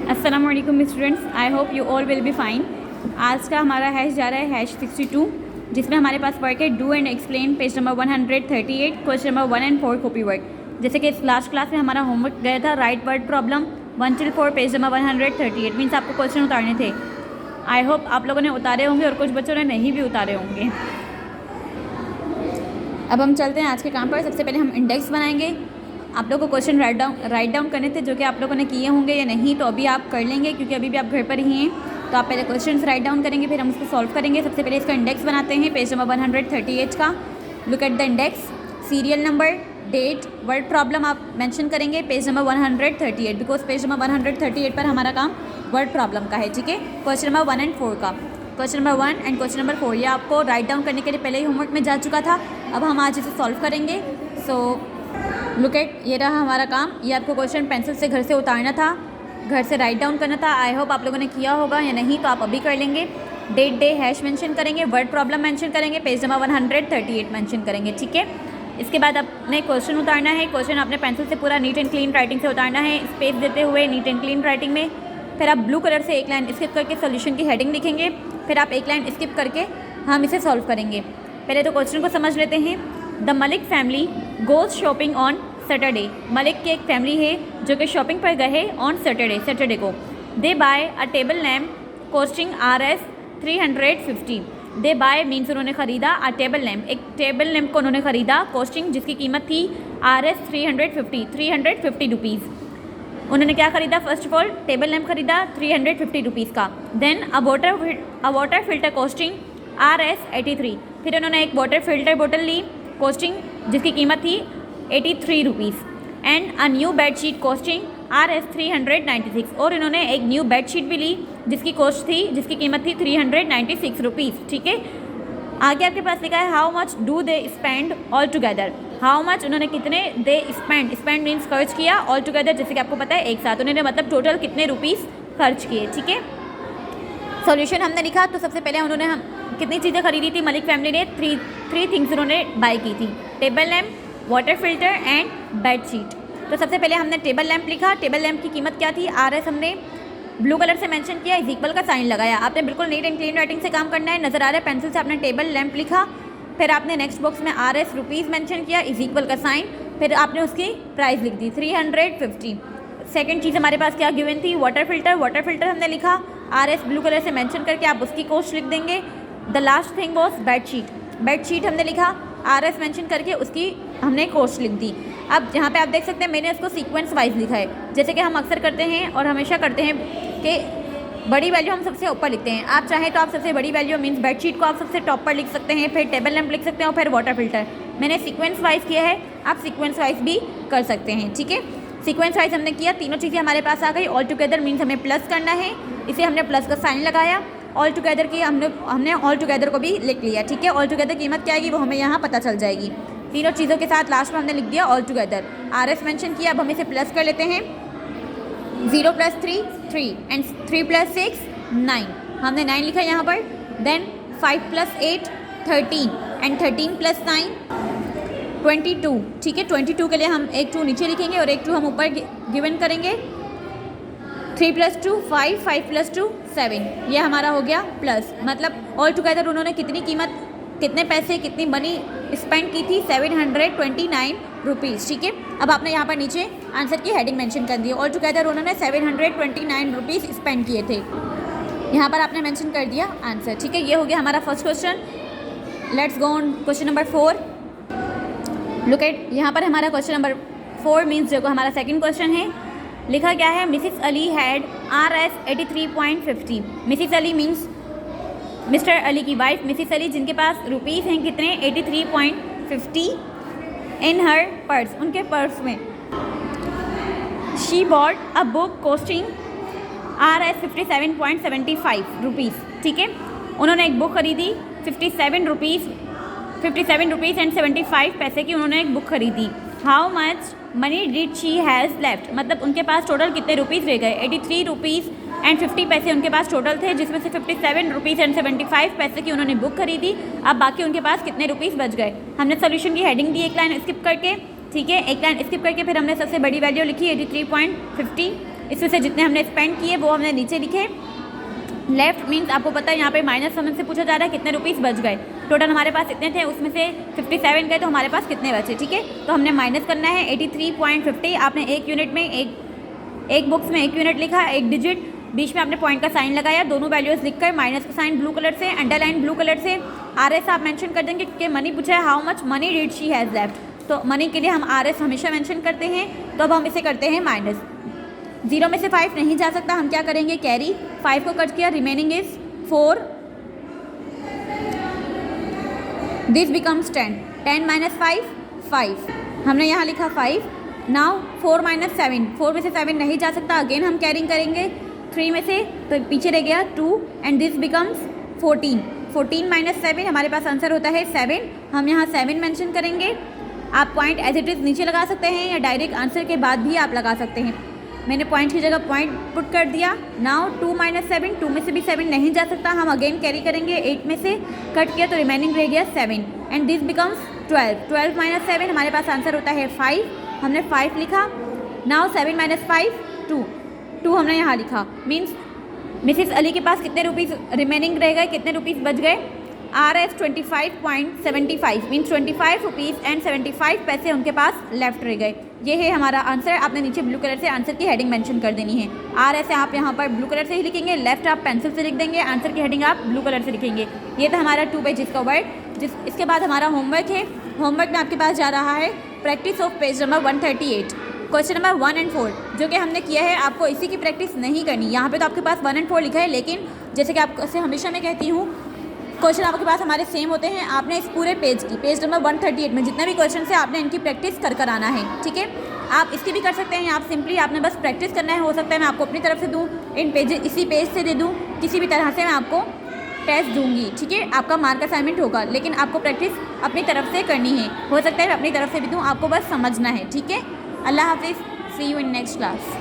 अस्सलाम वालेकुम students, I hope you all will be fine. आज का हमारा हैश जा रहा है #62, जिसमें हमारे पास वर्क है do and explain page number 138, question number 1 and 4 copy work. जैसे कि लास्ट क्लास में हमारा होमवर्क गया था right word problem 1 till 4 page number 138 means आपको क्वेश्चन उतारने थे। आई होप आप लोगों ने उतारे होंगे और कुछ बच्चों ने नहीं भी उतारे होंगे। अब हम चलते हैं आज के काम पर। सबसे पहले हम इंडेक्स बनाएंगे। आप लोगों को क्वेश्चन राइट डाउन करने थे जो कि आप लोगों ने किए होंगे या नहीं, तो अभी आप कर लेंगे क्योंकि अभी भी आप घर पर ही हैं। तो आप पहले क्वेश्चंस राइट डाउन करेंगे, फिर हम उसको सॉल्व करेंगे। सबसे पहले इसका इंडेक्स बनाते हैं पेज नंबर 138 का। Look at the index, serial number, date, word problem आप मेंशन करेंगे page number 138 because page number 138 पर हमारा काम वर्ड प्रॉब्लम का है। ठीक है, क्वेश्चन नंबर 1 and 4 का। Question number 1 and question number 4 ये आपको राइट डाउन करने के लिए पहले ही होमवर्क में जा चुका था। अब हम आज इसे सॉल्व करेंगे। सो लुक एट, ये रहा हमारा काम। ये आपको क्वेश्चन पेंसिल से घर से उतारना था, घर से राइट डाउन करना था। आई होप आप लोगों ने किया होगा, या नहीं तो आप अभी कर लेंगे। डेट, डे, हैश मेंशन करेंगे, वर्ड प्रॉब्लम मेंशन करेंगे, पेज नंबर 138 मेंशन करेंगे। ठीक है, इसके बाद आपने क्वेश्चन उतारना है। क्वेश्चन आपने पेंसिल से पूरा नीट एंड क्लीन राइटिंग से उतारना है, स्पेस देते हुए नीट एंड क्लीन राइटिंग में। फिर आप ब्लू कलर से एक लाइन स्किप करके सोल्यूशन की हेडिंग लिखेंगे, फिर आप एक लाइन स्किप करके हम इसे सॉल्व करेंगे। पहले तो क्वेश्चन को समझ लेते हैं। The Malik family goes shopping on Saturday. Malik की एक फैमिली है जो कि शॉपिंग पर गए ऑन सैटरडे को। They buy a table lamp costing Rs 350। They buy means उन्होंने ख़रीदा अ टेबल लैम्प, एक टेबल लैम्प को उन्होंने ख़रीदा, कॉस्टिंग जिसकी कीमत थी Rs 350 रुपीज़। उन्होंने क्या ख़रीदा? First of all table lamp ख़रीदा 350 रुपीज़ का। Then a water filter costing Rs 83। फिर उन्होंने एक वाटर फिल्टर बोतल ली, कॉस्टिंग जिसकी कीमत थी 83 rupees. And a new bedsheet costing Rs 396। और इन्होंने एक न्यू बेडशीट भी ली जिसकी कीमत थी 396 रुपीज़। ठीक है, आगे आपके पास लिखा है how much do they spend all together. How much उन्होंने कितने दे स्पेंड मीन्स खर्च किया, ऑल टुगेदर जैसे कि आपको पता है एक साथ, उन्होंने मतलब टोटल कितने रुपीज़ खर्च किए। ठीक है, सॉल्यूशन हमने लिखा। तो सबसे पहले उन्होंने हम कितनी चीज़ें खरीदी थी? मलिक फैमिली ने थ्री थिंग्स उन्होंने बाय की थी, table lamp, water filter and bedsheet. तो सबसे पहले हमने टेबल लैम्प लिखा। टेबल लैम्प की कीमत क्या थी? Rs हमने ब्लू कलर से मेंशन किया, इज इक्वल का साइन लगाया। आपने बिल्कुल नीट एंड क्लीन राइटिंग से काम करना है। नज़र आ रहा है पेंसिल से आपने टेबल लैम्प लिखा, फिर आपने नेक्स्ट बॉक्स में Rs रुपीज़ मेंशन किया, इज इक्वल का साइन, फिर आपने उसकी प्राइस लिख दी 350। सेकंड चीज़ हमारे पास क्या गिवन थी? वाटर फिल्टर हमने लिखा, Rs ब्लू कलर से मेंशन करके आप उसकी कॉस्ट लिख देंगे। The last thing was bedsheet हमने लिखा, Rs मेंशन करके उसकी हमने कॉस्ट लिख दी। अब यहाँ पे आप देख सकते हैं मैंने इसको सीक्वेंस वाइज लिखा है, जैसे कि हम अक्सर करते हैं और हमेशा करते हैं कि बड़ी वैल्यू हम सबसे ऊपर लिखते हैं। आप चाहें तो आप सबसे बड़ी वैल्यू मीन्स बेडशीट को आप सबसे टॉप पर लिख सकते हैं, फिर टेबल लैम्प लिख सकते हैं और फिर वाटर फिल्टर। मैंने सीक्वेंस वाइज किया है, आप सीक्वेंस वाइज भी कर सकते हैं। ठीक है, सीक्वेंस वाइज हमने किया, तीनों चीज़ें हमारे पास आ गई। ऑल टुगेदर मीन्स हमें प्लस करना है, इसे हमने प्लस का साइन लगाया। ऑल टुगेदर की हमने ऑल टुगेदर को भी लिख लिया। ठीक है, ऑल टुगेदर कीमत क्या आएगी वो हमें यहाँ पता चल जाएगी। तीनों चीज़ों के साथ लास्ट में हमने लिख दिया ऑल टुगेदर। Rs मेंशन किया, अब हम इसे प्लस कर लेते हैं। 0 + 3 3 एंड 3 + 6 9, हमने 9 लिखा यहाँ पर। Then 5 + 8 13 and 13 + 9 22। ठीक है, 22 के लिए हम एक 2 नीचे लिखेंगे और एक 2 हम ऊपर गिवन करेंगे। 3 + 2 5 5 + 2 7, ये हमारा हो गया प्लस। मतलब ऑल टुगेदर उन्होंने कितने पैसे कितनी मनी स्पेंड की थी? 729 रुपीज़। ठीक है, अब आपने यहाँ पर नीचे आंसर की हेडिंग मेंशन कर दी। ऑल टुगेदर उन्होंने 729 रुपीज़ स्पेंड किए थे, यहाँ पर आपने मेंशन कर दिया आंसर। ठीक है, ये हो गया हमारा first question. Let's go on question number 4। Look at, यहाँ पर हमारा क्वेश्चन नंबर 4 मीन्स जो हमारा सेकेंड क्वेश्चन है, लिखा क्या है? Mrs Ali had Rs 83.50। Mrs Ali means mister Ali की वाइफ मिसिस अली, जिनके पास रुपीज़ हैं कितने? 83.50 इन हर पर्स, उनके पर्स में। She bought a book costing Rs 57.75 rupees. ठीक है, उन्होंने एक बुक खरीदी 57 रुपीज़ एंड 75 पैसे की उन्होंने एक बुक खरीदी। How much money did she has left, मतलब उनके पास टोटल कितने रुपीज़ रह गए? 83 रुपीज़ एंड 50 पैसे उनके पास टोटल थे, जिसमें से 57 रुपीज़ एंड 75 पैसे की उन्होंने बुक खरीदी। अब बाकी उनके पास कितने रुपीज़ बच गए? हमने सोल्यूशन की हेडिंग दी एक लाइन स्किप करके। ठीक है, एक लाइन स्किप करके फिर हमने सबसे बड़ी वैल्यू लिखी 83.50। इसमें से जितने हमने स्पेंड किए वो हमने नीचे लिखे। लेफ्ट मीन्स आपको पता है यहाँ पे माइनस हमसे पूछा जा रहा है कितने रुपीस बच गए। टोटल हमारे पास इतने थे, उसमें से 57 गए तो हमारे पास कितने बचे, ठीक है। तो हमने माइनस करना है 83.50। आपने एक यूनिट में एक बॉक्स में 1 यूनिट लिखा, एक डिजिट, बीच में आपने पॉइंट का साइन लगाया, दोनों वैल्यूज़ लिखकर माइनस का साइन ब्लू कलर से, अंडरलाइन ब्लू कलर से, RS आप मेंशन कर देंगे क्योंकि मनी पूछा है how much money did she has left. तो मनी के लिए हम RS हमेशा मेंशन करते हैं। तो अब हम इसे करते हैं माइनस। 0 में से 5 नहीं जा सकता, हम क्या करेंगे, कैरी 5 को कट किया, remaining is 4, this becomes 10, 10 minus 5 5, हमने यहाँ लिखा 5। नाउ 4 माइनस 7, 4 में से 7 नहीं जा सकता, अगेन हम कैरिंग करेंगे 3 में से, तो पीछे रह गया 2 एंड दिस बिकम्स 14, 14 माइनस 7, हमारे पास आंसर होता है 7। हम यहाँ 7 मेंशन करेंगे। आप पॉइंट एज इट इज़ नीचे लगा सकते हैं या डायरेक्ट आंसर के बाद भी आप लगा सकते हैं। मैंने पॉइंट की जगह पॉइंट पुट कर दिया। नाउ 2 माइनस 7, 2 में से भी 7 नहीं जा सकता, हम अगेन कैरी करेंगे, 8 में से कट किया तो रिमेनिंग रह गया 7 एंड दिस बिकम्स 12, 12 माइनस 7, हमारे पास आंसर होता है 5, हमने 5 लिखा। नाउ 7 माइनस 5 2, 2 हमने यहाँ लिखा। मीन्स मिसिस अली के पास कितने रुपीस रिमेनिंग रह गए, कितने रुपीस बच गए, RS 25.75 मीन्स 25 रुपीज़ एंड 75 पैसे उनके पास लेफ्ट रह गए। ये है हमारा आंसर। आपने नीचे ब्लू कलर से आंसर की हेडिंग मेंशन कर देनी है। RS आप यहाँ पर ब्लू कलर से ही लिखेंगे, लेफ्ट आप पेंसिल से लिख देंगे, आंसर की हेडिंग आप ब्लू कलर से लिखेंगे। ये था हमारा 2 पेजेस का वर्ड। इसके बाद हमारा होमवर्क है। होमवर्क में आपके पास जा रहा है practice of page number 138, question number 1 and 4 जो कि हमने किया है। आपको इसी की प्रैक्टिस नहीं करनी। यहाँ पे तो आपके पास 1 एंड 4 लिखा है, लेकिन जैसे कि आपसे हमेशा मैं कहती हूँ क्वेश्चन आपके पास हमारे सेम होते हैं। आपने इस पूरे पेज की, पेज नंबर 138 में जितने भी क्वेश्चन है आपने इनकी प्रैक्टिस कर आना है, ठीक है। आप इसकी भी कर सकते हैं, आप सिंपली आपने बस प्रैक्टिस करना है। हो सकता है मैं आपको अपनी तरफ से दूँ, इन पेज इसी पेज से दे दूँ, किसी भी तरह से मैं आपको टेस्ट दूंगी, ठीक है। आपका मार्क असाइनमेंट होगा, लेकिन आपको प्रैक्टिस अपनी तरफ से करनी है। हो सकता है मैं अपनी तरफ से भी दूँ, आपको बस समझना है, ठीक है। अल्लाह हाफिज़, सी यू इन नेक्स्ट क्लास।